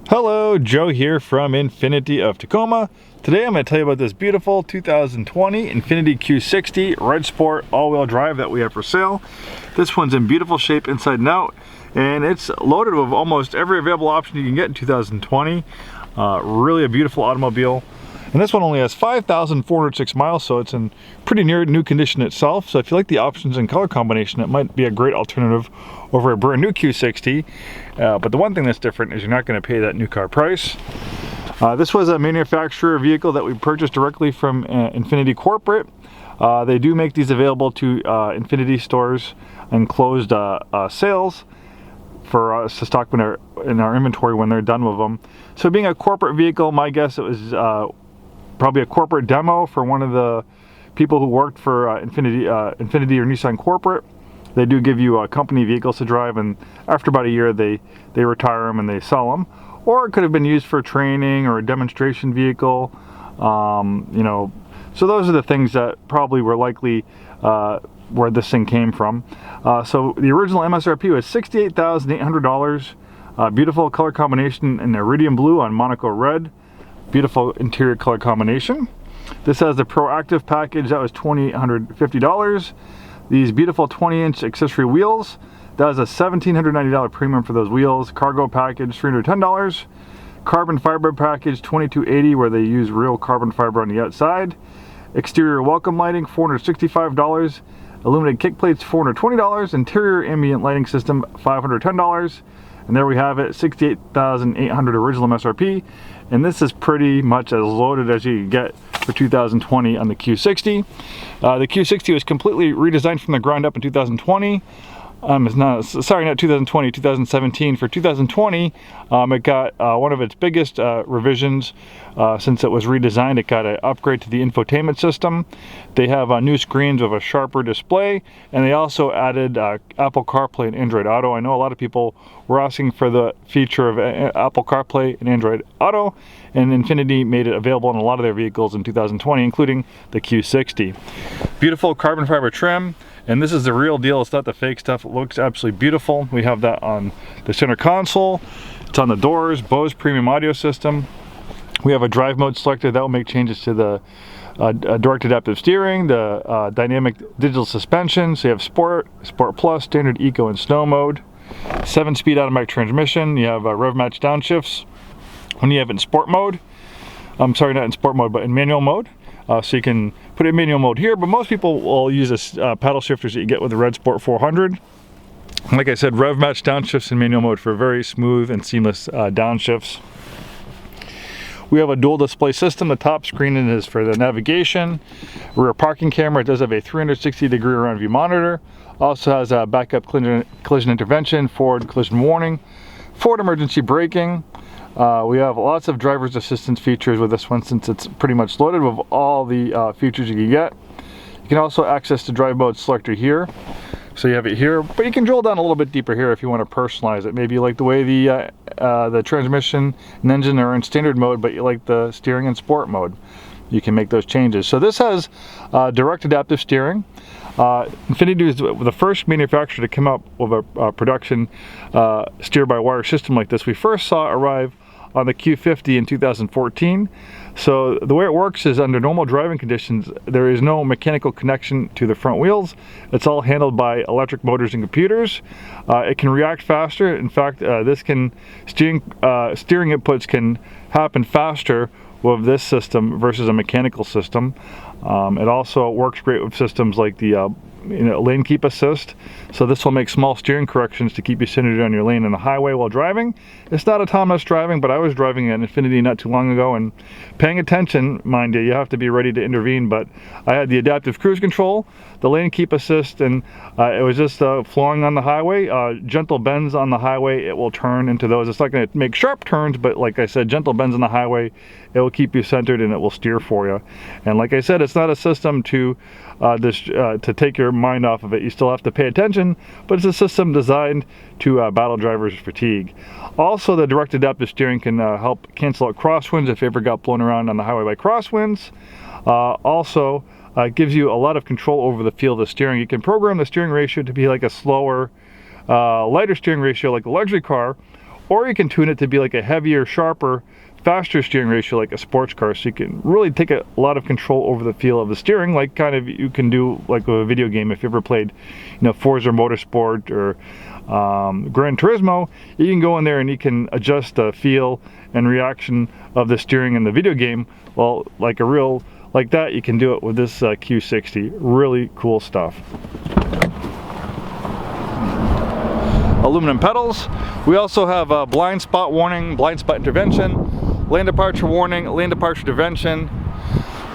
Hello, Joe here from Infiniti of Tacoma. Today I'm going to tell you about this beautiful 2020 Infiniti Q60 Red Sport all-wheel drive that we have for sale. This one's in beautiful shape inside and out, and it's loaded with almost every available option you can get in 2020. Really a beautiful automobile. And this one only has 5,406 miles, so it's in pretty near new condition itself. So if you like the options and color combination, it might be a great alternative over a brand new Q60. But the one thing that's different is you're not going to pay that new car price. This was a manufacturer vehicle that we purchased directly from Infiniti Corporate. They do make these available to Infiniti stores and closed sales for us to stock in our inventory when they're done with them. So being a corporate vehicle, my guess it was probably a corporate demo for one of the people who worked for Infiniti or Nissan Corporate. They do give you company vehicles to drive, and after about a year they retire them and they sell them. Or it could have been used for training or a demonstration vehicle. So those are the things that probably were likely where this thing came from. So the original MSRP was $68,800. Beautiful color combination in iridium blue on Monaco red. Beautiful interior color combination. This has the ProActive package, that was $2,850. These beautiful 20-inch accessory wheels, that was a $1,790 premium for those wheels. Cargo package, $310. Carbon fiber package, $2,280, where they use real carbon fiber on the outside. Exterior welcome lighting, $465. Illuminated kick plates, $420. Interior ambient lighting system, $510. And there we have it, $68,800 original MSRP. And this is pretty much as loaded as you can get for 2020 on the Q60. The Q60 was completely redesigned from the ground up in 2020. Not 2020, 2017. For 2020, it got one of its biggest revisions since it was redesigned. It got an upgrade to the infotainment system. They have new screens with a sharper display, and they also added Apple CarPlay and Android Auto. I know a lot of people were asking for the feature of Apple CarPlay and Android Auto, and Infiniti made it available in a lot of their vehicles in 2020, including the Q60. Beautiful carbon fiber trim. And this is the real deal, it's not the fake stuff. It looks absolutely beautiful. We have that on the center console. It's on the doors, Bose premium audio system. We have a drive mode selected that will make changes to the direct adaptive steering, the dynamic digital suspension. So you have Sport, Sport Plus, Standard, Eco, and Snow mode. 7-speed automatic transmission. You have rev match downshifts when you have it in sport mode. I'm sorry, not in sport mode, but in manual mode. So you can put it in manual mode here, but most people will use this paddle shifters that you get with the Red Sport 400. Like I said, rev match downshifts in manual mode for very smooth and seamless downshifts. We have a dual display system. The top screen is for the navigation. Rear parking camera. It does have a 360-degree around view monitor. Also has a backup collision intervention, forward collision warning, forward emergency braking. We have lots of driver's assistance features with this one, since it's pretty much loaded with all the features you can get. You can also access the drive mode selector here. So you have it here, but you can drill down a little bit deeper here if you want to personalize it. Maybe you like the way the transmission and engine are in standard mode, but you like the steering in sport mode. You can make those changes. So this has direct adaptive steering. Infiniti is the first manufacturer to come up with a production steer-by-wire system like this. We first saw it arrive on the Q50 in 2014. So the way it works is, under normal driving conditions, there is no mechanical connection to the front wheels. It's all handled by electric motors and computers. It can react faster. In fact, steering inputs can happen faster with this system versus a mechanical system. It also works great with systems like the lane keep assist. So this will make small steering corrections to keep you centered on your lane on the highway while driving. It's not autonomous driving, but I was driving an Infiniti not too long ago and paying attention. Mind you, you have to be ready to intervene, but I had the adaptive cruise control, the lane keep assist, and it was just flowing on the highway. Gentle bends on the highway, it will turn into those. It's not going to make sharp turns, but like I said, gentle bends on the highway, it will keep you centered and it will steer for you. And like I said, it's not a system to take your mind off of it. You still have to pay attention, but it's a system designed to battle drivers' fatigue. Also, the direct adaptive steering can help cancel out crosswinds if you ever got blown around on the highway by crosswinds. Also, gives you a lot of control over the feel of the steering. You can program the steering ratio to be like a slower, lighter steering ratio like a luxury car, or you can tune it to be like a heavier, sharper, faster steering ratio like a sports car, so you can really take a lot of control over the feel of the steering, like kind of you can do like with a video game. If you ever played, you know, Forza Motorsport or Gran Turismo, you can go in there and you can adjust the feel and reaction of the steering in the video game. Well, like that, you can do it with this Q60. Really cool stuff. Aluminum pedals. We also have blind spot warning, blind spot intervention, lane departure warning, lane departure intervention.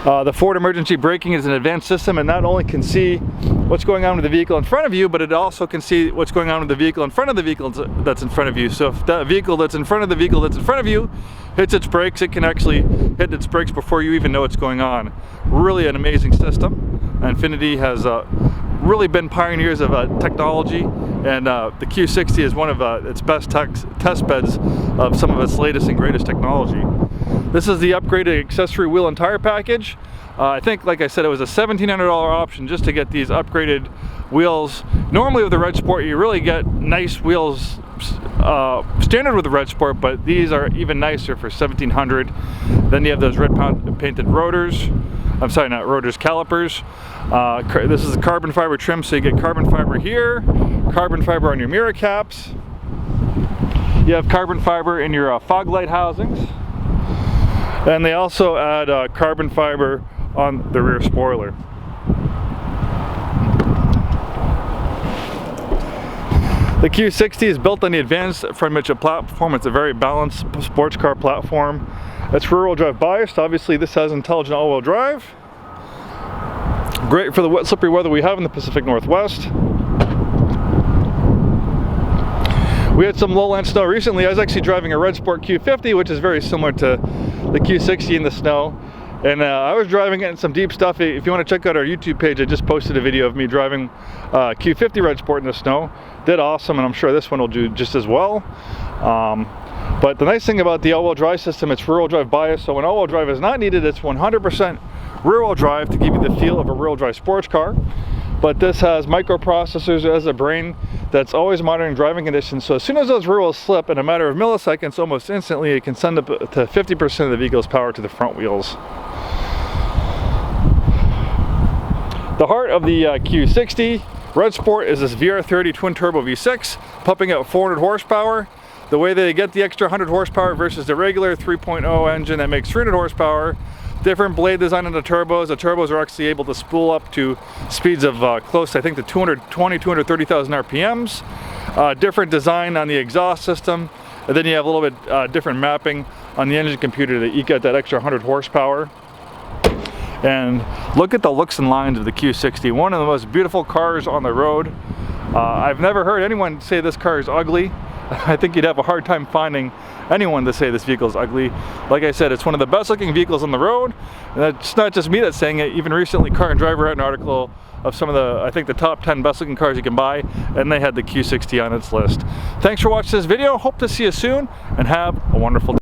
The forward emergency braking is an advanced system, and not only can see what's going on with the vehicle in front of you, but it also can see what's going on with the vehicle in front of the vehicle that's in front of you. So if that vehicle that's in front of the vehicle that's in front of you hits its brakes, it can actually hit its brakes before you even know what's going on. Really an amazing system. Infiniti has really been pioneers of technology, and the Q60 is one of its best test beds of some of its latest and greatest technology. This is the upgraded accessory wheel and tire package. I think, like I said, it was a $1,700 option just to get these upgraded wheels. Normally with the Red Sport, you really get nice wheels standard with the Red Sport, but these are even nicer for $1,700. Then you have those red painted rotors. I'm sorry, not rotors, calipers. This is a carbon fiber trim, so you get carbon fiber here, carbon fiber on your mirror caps. You have carbon fiber in your fog light housings. And they also add carbon fiber on the rear spoiler. The Q60 is built on the advanced front midget platform. It's a very balanced sports car platform. It's rear-wheel drive biased. Obviously, this has intelligent all-wheel drive. Great for the wet, slippery weather we have in the Pacific Northwest. We had some lowland snow recently. I was actually driving a Red Sport Q50, which is very similar to the Q60 in the snow. And I was driving it in some deep stuff. If you want to check out our YouTube page, I just posted a video of me driving Q50 Red Sport in the snow. Did awesome, and I'm sure this one will do just as well. But the nice thing about the all-wheel drive system, it's rear-wheel drive bias, so when all-wheel drive is not needed, it's 100% rear-wheel drive to give you the feel of a rear-wheel drive sports car. But this has microprocessors as a brain that's always monitoring driving conditions. So as soon as those rear wheels slip, in a matter of milliseconds, almost instantly, it can send up to 50% of the vehicle's power to the front wheels. The heart of the Q60 Red Sport is this VR30 twin turbo V6, pumping out 400 horsepower. The way they get the extra 100 horsepower versus the regular 3.0 engine that makes 300 horsepower, different blade design on the turbos. The turbos are actually able to spool up to speeds of close, I think, to 230,000 RPMs. Different design on the exhaust system. And then you have a little bit different mapping on the engine computer to eke out that extra 100 horsepower. And look at the looks and lines of the Q60. One of the most beautiful cars on the road. I've never heard anyone say this car is ugly. I think you'd have a hard time finding anyone to say this vehicle is ugly. Like I said, it's one of the best looking vehicles on the road. And it's not just me that's saying it. Even recently, Car and Driver had an article of some of the, I think, the top 10 best looking cars you can buy, and they had the Q60 on its list. Thanks for watching this video. Hope to see you soon, and have a wonderful day.